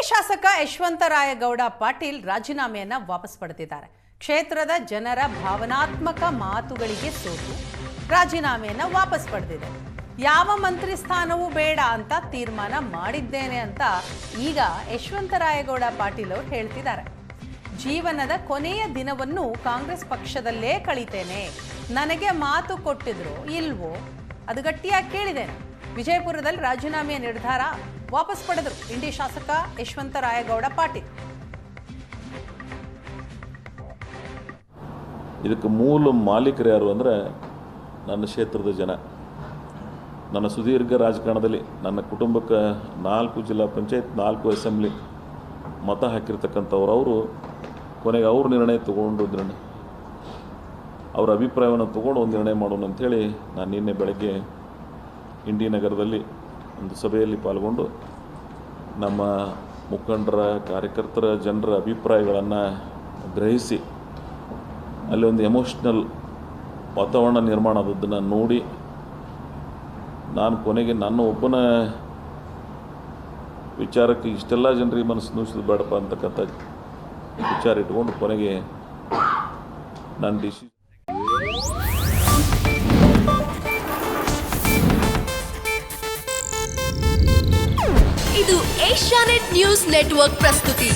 ಶಾಸಕ ಯಶವಂತರಾಯಗೌಡ ಪಾಟೀಲ್ ರಾಜೀನಾಮೆಯನ್ನ ವಾಪಸ್ ಪಡೆದಿದ್ದಾರೆ. ಕ್ಷೇತ್ರದ ಜನರ ಭಾವನಾತ್ಮಕ ಮಾತುಗಳಿಗೆ ಸೋತು ರಾಜೀನಾಮೆಯನ್ನ ವಾಪಸ್ ಪಡೆದಿದೆ. ಯಾವ ಮಂತ್ರಿ ಸ್ಥಾನವೂ ಬೇಡ ಅಂತ ತೀರ್ಮಾನ ಮಾಡಿದ್ದೇನೆ ಅಂತ ಈಗ ಯಶವಂತರಾಯಗೌಡ ಪಾಟೀಲ್ ಅವರು ಹೇಳ್ತಿದ್ದಾರೆ. ಜೀವನದ ಕೊನೆಯ ದಿನವನ್ನು ಕಾಂಗ್ರೆಸ್ ಪಕ್ಷದಲ್ಲೇ ಕಳೀತೇನೆ. ನನಗೆ ಮಾತು ಕೊಟ್ಟಿದ್ರು ಇಲ್ವೋ ಅದು ಗಟ್ಟಿಯಾಗಿ ಕೇಳಿದ್ದೇನೆ. ವಿಜಯಪುರದಲ್ಲಿ ರಾಜೀನಾಮೆಯ ನಿರ್ಧಾರ ವಾಪಸ್ ಪಡೆದರು ಇಂಡಿ ಶಾಸಕ ಯಶವಂತರಾಯಗೌಡ ಪಾಟೀಲ್. ಇದಕ್ಕೆ ಮೂಲ ಮಾಲೀಕರು ಯಾರು ಅಂದರೆ ನನ್ನ ಕ್ಷೇತ್ರದ ಜನ. ನನ್ನ ಸುದೀರ್ಘ ರಾಜಕಾರಣದಲ್ಲಿ ನನ್ನ ಕುಟುಂಬಕ್ಕೆ 4 ಜಿಲ್ಲಾ ಪಂಚಾಯತ್ 4 ಅಸೆಂಬ್ಲಿ ಮತ ಹಾಕಿರ್ತಕ್ಕಂಥವ್ರು. ಅವರು ಕೊನೆಗೆ ಅವ್ರ ನಿರ್ಣಯ ಅವರ ಅಭಿಪ್ರಾಯವನ್ನು ತೊಗೊಂಡು ಒಂದು ನಿರ್ಣಯ ಮಾಡೋಣ ಅಂಥೇಳಿ ನಾನು ನಿನ್ನೆ ಬೆಳಗ್ಗೆ ಇಂಡಿ ನಗರದಲ್ಲಿ ಒಂದು ಸಭೆಯಲ್ಲಿ ಪಾಲ್ಗೊಂಡು ನಮ್ಮ ಮುಖಂಡರ, ಕಾರ್ಯಕರ್ತರ, ಜನರ ಅಭಿಪ್ರಾಯಗಳನ್ನು ಗ್ರಹಿಸಿ ಅಲ್ಲಿ ಒಂದು ಎಮೋಷ್ನಲ್ ವಾತಾವರಣ ನಿರ್ಮಾಣ ಆದದ್ದನ್ನು ನೋಡಿ ನಾನು ಕೊನೆಗೆ ನನ್ನ ಒಬ್ಬನ ವಿಚಾರಕ್ಕೆ ಇಷ್ಟೆಲ್ಲ ಜನರಿಗೆ ಮನಸ್ಸು ನೋಯಿಸೋದು ಬೇಡಪ್ಪ ಅಂತಕ್ಕಂಥ ವಿಚಾರ ಇಟ್ಕೊಂಡು ಕೊನೆಗೆ ನಾನು ಇದು ಏಷ್ಯಾನೆಟ್ ನ್ಯೂಸ್ ನೆಟ್ವರ್ಕ್ ಪ್ರಸ್ತುತಿ.